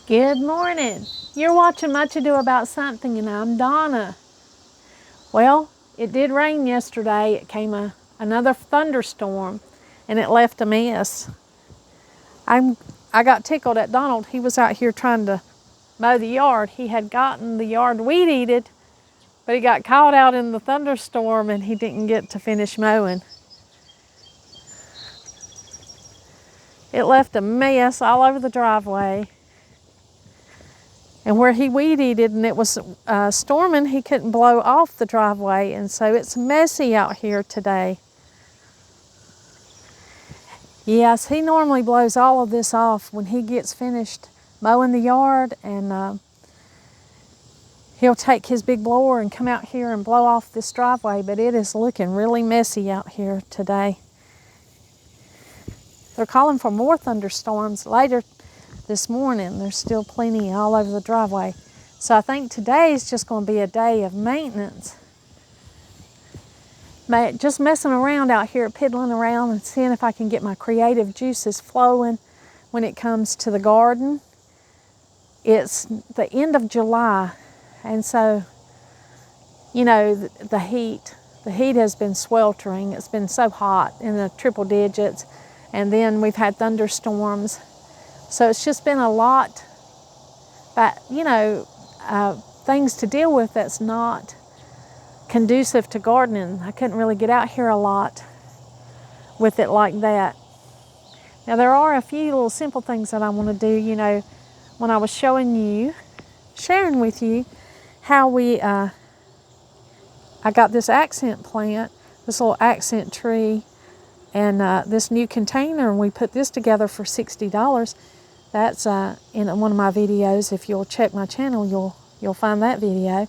Good morning. You're watching Much Ado About Something, and I'm Donna. Well, it did rain yesterday. It came another thunderstorm, and it left a mess. I got tickled at Donald. He was out here trying to mow the yard. He had gotten the yard weed-eated, but he got caught out in the thunderstorm, and he didn't get to finish mowing. It left a mess all over the driveway. And where he weed-eated and it was storming, he couldn't blow off the driveway, and so it's messy out here today. Yes, he normally blows all of this off when he gets finished mowing the yard, and he'll take his big blower and come out here and blow off this driveway, but it is looking really messy out here today. They're calling for more thunderstorms later this morning. There's still plenty all over the driveway. So I think today is just going to be a day of maintenance. Just messing around out here, piddling around and seeing if I can get my creative juices flowing when it comes to the garden. It's the end of July, and so, you know, the heat has been sweltering. It's been so hot in the triple digits, and then we've had thunderstorms. So it's just been a lot, but things to deal with that's not conducive to gardening. I couldn't really get out here a lot with it like that. Now there are a few little simple things that I want to do. When I was sharing with you how I got this accent plant, this little accent tree, and this new container, and we put this together for $60. That's in one of my videos. If you'll check my channel, you'll find that video.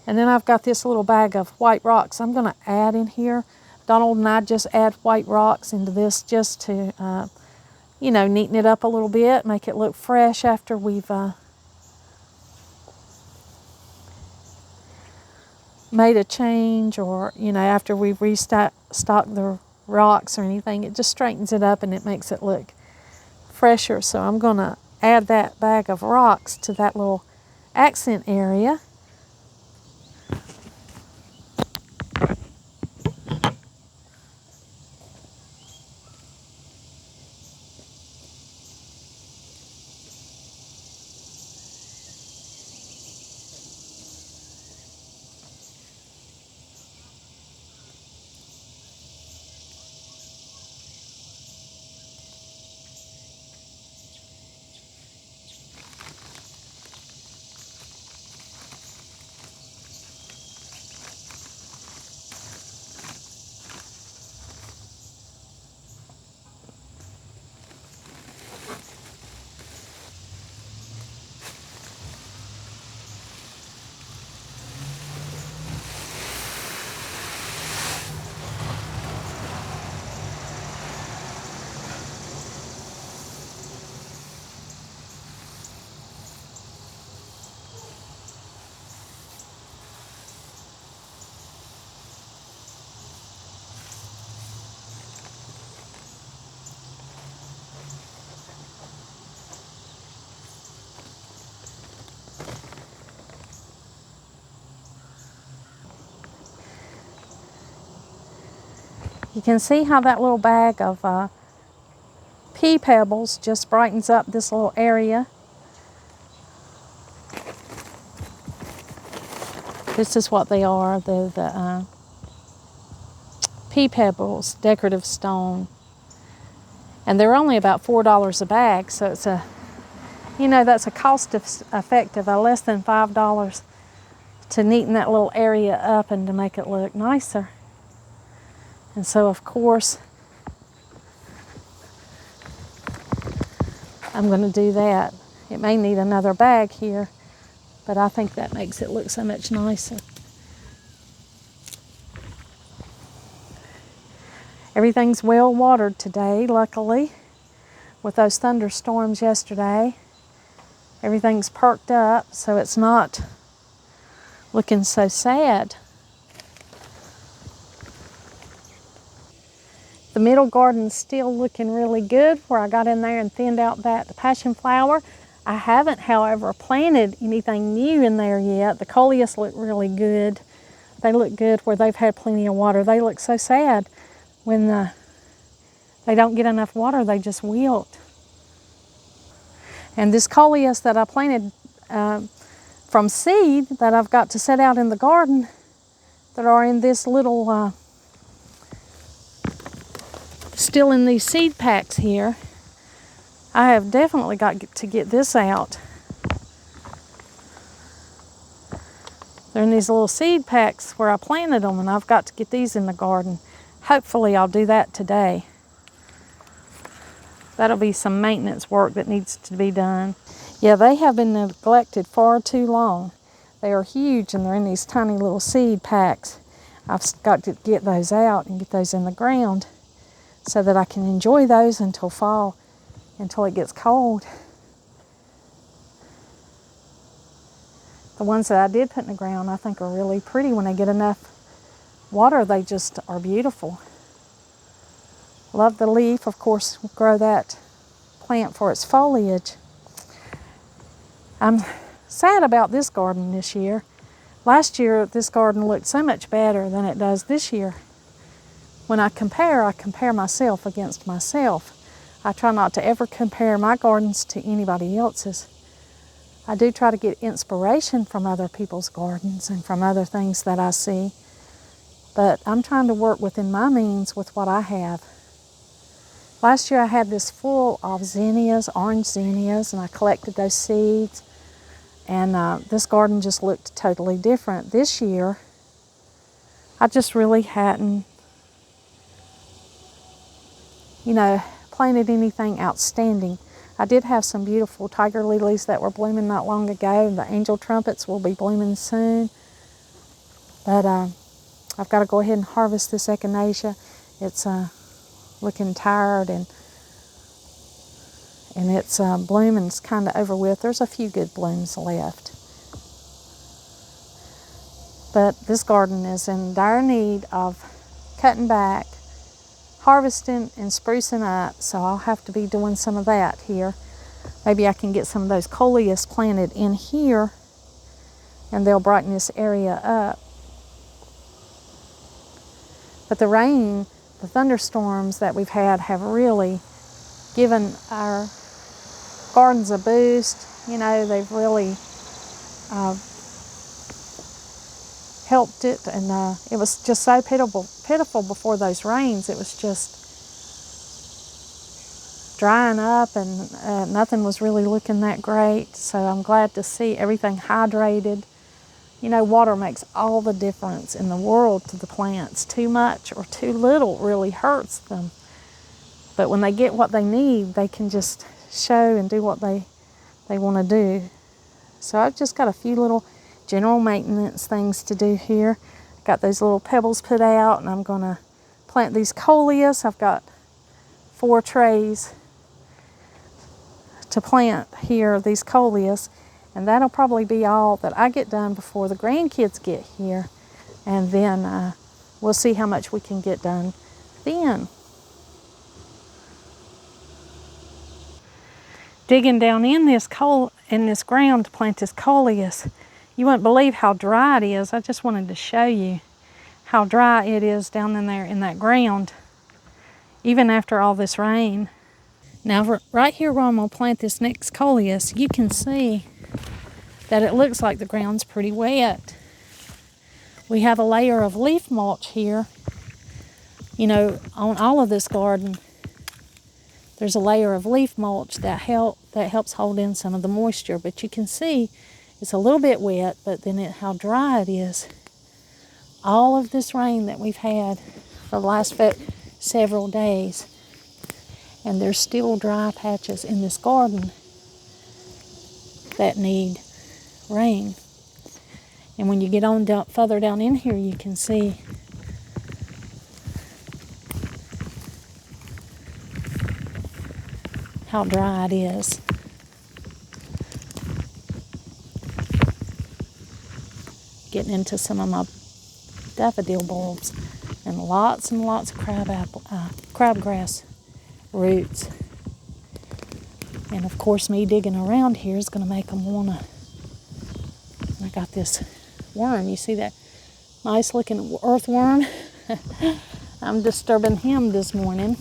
And then I've got this little bag of white rocks I'm going to add in here. Donald and I just add white rocks into this just to, neaten it up a little bit, make it look fresh after we've made a change, or, after we've restocked the rocks or anything. It just straightens it up and it makes it look fresher. So I'm going to add that bag of rocks to that little accent area. You can see how that little bag of pea pebbles just brightens up this little area. This is what they are. They're the pea pebbles, decorative stone. And they're only about $4 a bag, so it's that's a cost effective, less than $5 to neaten that little area up and to make it look nicer. And so, of course, I'm going to do that. It may need another bag here, but I think that makes it look so much nicer. Everything's well watered today, luckily, with those thunderstorms yesterday. Everything's perked up, so it's not looking so sad. The middle garden's still looking really good, where I got in there and thinned out that passion flower. I haven't, however, planted anything new in there yet. The coleus look really good. They look good where they've had plenty of water. They look so sad when they don't get enough water, they just wilt. And this coleus that I planted from seed that I've got to set out in the garden that are in this little, still in these seed packs here, I have definitely got to get this out. They're in these little seed packs where I planted them, and I've got to get these in the garden. Hopefully I'll do that today. That'll be some maintenance work that needs to be done. Yeah, they have been neglected far too long. They are huge and they're in these tiny little seed packs. I've got to get those out and get those in the ground so that I can enjoy those until fall, until it gets cold. The ones that I did put in the ground I think are really pretty. When they get enough water, they just are beautiful. Love the leaf, of course, grow that plant for its foliage. I'm sad about this garden this year. Last year, this garden looked so much better than it does this year. When I compare myself against myself. I try not to ever compare my gardens to anybody else's. I do try to get inspiration from other people's gardens and from other things that I see. But I'm trying to work within my means with what I have. Last year I had this full of zinnias, orange zinnias, and I collected those seeds. And this garden just looked totally different. This year, I just really hadn't, planted anything outstanding. I did have some beautiful tiger lilies that were blooming not long ago. The angel trumpets will be blooming soon. But I've got to go ahead and harvest this echinacea. It's looking tired and its blooming's kind of over with. There's a few good blooms left. But this garden is in dire need of cutting back, harvesting, and sprucing up, so I'll have to be doing some of that here. Maybe I can get some of those coleus planted in here and they'll brighten this area up. But the rain, the thunderstorms that we've had have really given our gardens a boost. They've really helped it, and it was just so pitiful before those rains. It was just drying up, and nothing was really looking that great. So I'm glad to see everything hydrated. Water makes all the difference in the world to the plants. Too much or too little really hurts them. But when they get what they need, they can just show and do what they want to do. So I've just got a few little general maintenance things to do here. Got those little pebbles put out, and I'm going to plant these coleus. I've got 4 trays to plant here, these coleus. And that'll probably be all that I get done before the grandkids get here. And then we'll see how much we can get done then. Digging down in this ground to plant this coleus, you wouldn't believe how dry it is. I just wanted to show you how dry it is down in there in that ground, even after all this rain. Now, right here where I'm going to plant this next coleus, you can see that it looks like the ground's pretty wet. We have a layer of leaf mulch here. On all of this garden, there's a layer of leaf mulch that helps hold in some of the moisture. But you can see it's a little bit wet, but then how dry it is. All of this rain that we've had for the last several days, and there's still dry patches in this garden that need rain. And when you get on further down in here, you can see how dry it is. Getting into some of my daffodil bulbs and lots of crabgrass roots. And of course, me digging around here is going to make them want to. I got this worm. You see that nice looking earthworm? I'm disturbing him this morning,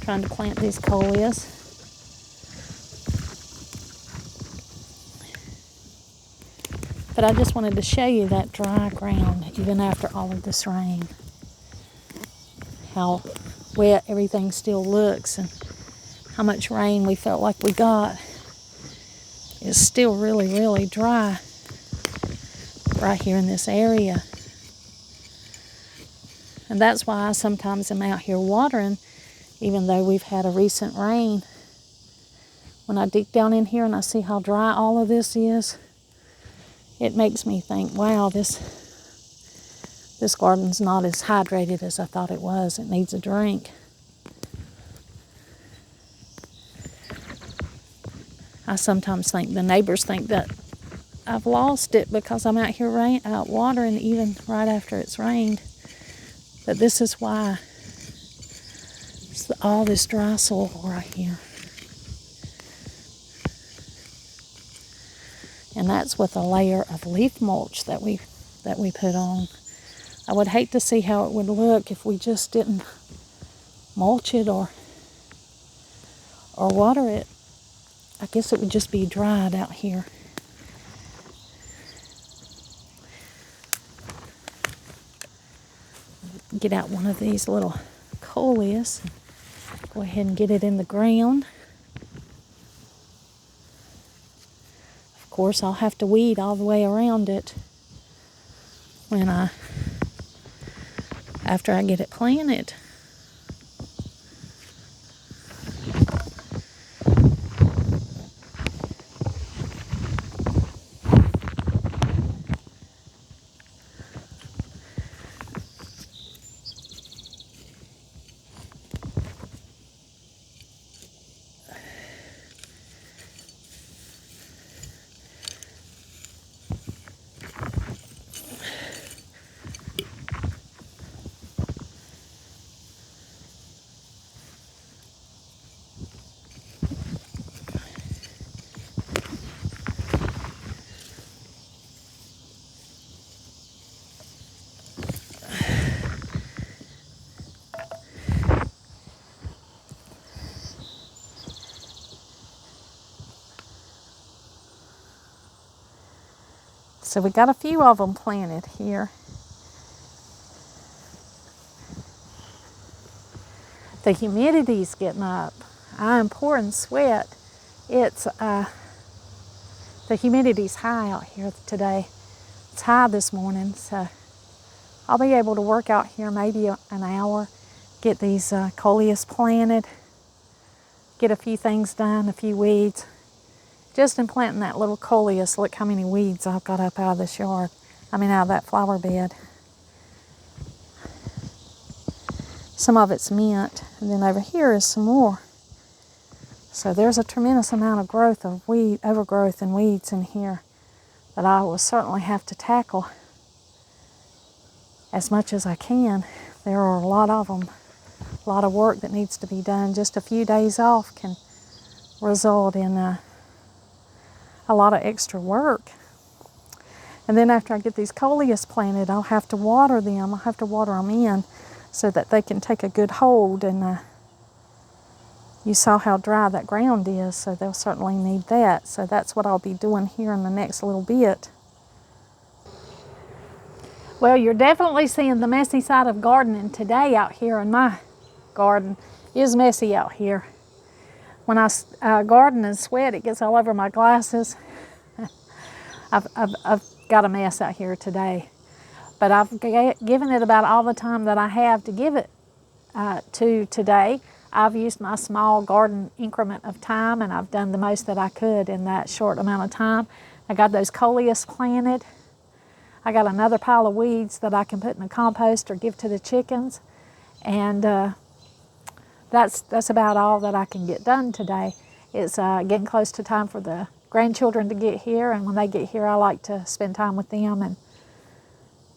trying to plant these coleus. But I just wanted to show you that dry ground, even after all of this rain. How wet everything still looks and how much rain we felt like we got. It's still really, really dry right here in this area. And that's why I sometimes am out here watering, even though we've had a recent rain. When I dig down in here and I see how dry all of this is, it makes me think, wow, this garden's not as hydrated as I thought it was. It needs a drink. I sometimes think the neighbors think that I've lost it because I'm out here out watering even right after it's rained. But this is why it's all this dry soil right here. And that's with a layer of leaf mulch that we put on. I would hate to see how it would look if we just didn't mulch it or water it. I guess it would just be dried out here. Get out one of these little coleus. Go ahead and get it in the ground. Of course, I'll have to weed all the way around it after I get it planted. So we got a few of them planted here. The humidity's getting up. I'm pouring sweat. It's the humidity's high out here today. It's high this morning, so I'll be able to work out here maybe an hour, get these coleus planted, get a few things done, a few weeds. Just in planting that little coleus, look how many weeds I've got up out of this yard. Out of that flower bed. Some of it's mint, and then over here is some more. So there's a tremendous amount of growth of overgrowth and weeds in here that I will certainly have to tackle as much as I can. There are a lot of them, a lot of work that needs to be done. Just a few days off can result in a lot of extra work. And then after I get these coleus planted, I'll have to water them. I'll have to water them in so that they can take a good hold. And you saw how dry that ground is, so they'll certainly need that. So that's what I'll be doing here in the next little bit. Well, you're definitely seeing the messy side of gardening today out here in my garden. It is messy out here. When I garden and sweat, it gets all over my glasses. I've got a mess out here today. But I've given it about all the time that I have to give it to today. I've used my small garden increment of time, and I've done the most that I could in that short amount of time. I got those coleus planted. I got another pile of weeds that I can put in the compost or give to the chickens. And that's about all that I can get done today. It's getting close to time for the grandchildren to get here, and when they get here, I like to spend time with them and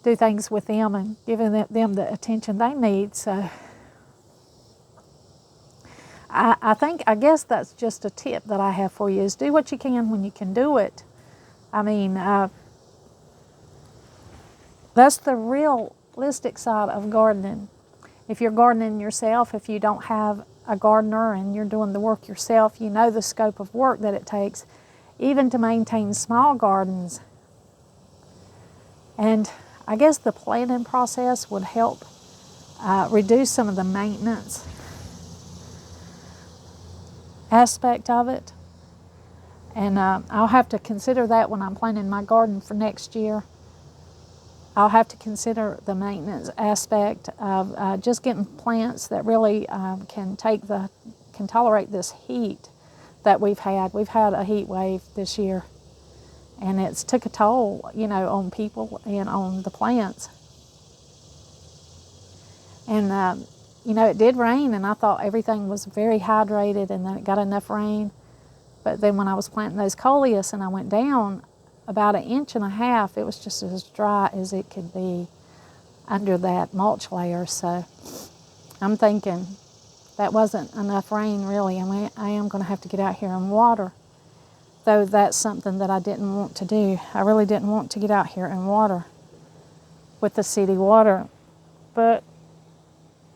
do things with them and giving them the attention they need. So I guess that's just a tip that I have for you, is do what you can when you can do it. I mean, that's the realistic side of gardening. If you're gardening yourself, if you don't have a gardener and you're doing the work yourself, you know the scope of work that it takes, even to maintain small gardens. And I guess the planting process would help reduce some of the maintenance aspect of it. And I'll have to consider that when I'm planning my garden for next year. I'll have to consider the maintenance aspect of just getting plants that really can tolerate this heat that we've had. We've had a heat wave this year, and it's took a toll, you know, on people and on the plants. And you know, it did rain, and I thought everything was very hydrated, and then it got enough rain. But then when I was planting those coleus and I went down about 1.5 inches, it was just as dry as it could be under that mulch layer. So I'm thinking that wasn't enough rain, really. I mean, I am going to have to get out here and water, though that's something that I didn't want to do. I really didn't want to get out here and water with the city water, but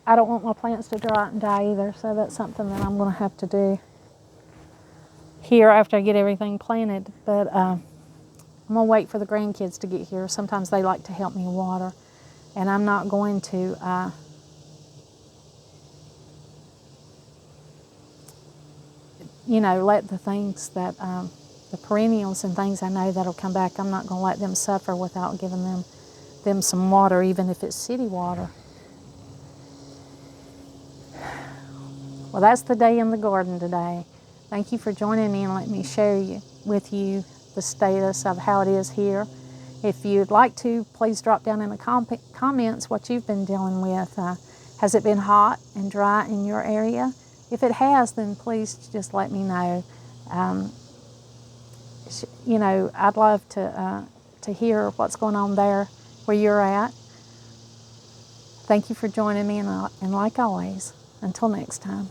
I don't want my plants to dry out and die either, so that's something that I'm going to have to do here after I get everything planted. But I'm going to wait for the grandkids to get here. Sometimes they like to help me water, and I'm not going to you know, let the things that the perennials and things I know that'll come back, I'm not going to let them suffer without giving them some water, even if it's city water. Well, that's the day in the garden today. Thank you for joining me and letting me share with you the status of how it is here. If you'd like to, please drop down in the comments what you've been dealing with. Has it been hot and dry in your area? If it has, then please just let me know. You know, I'd love to hear what's going on there where you're at. Thank you for joining me, and like always, until next time.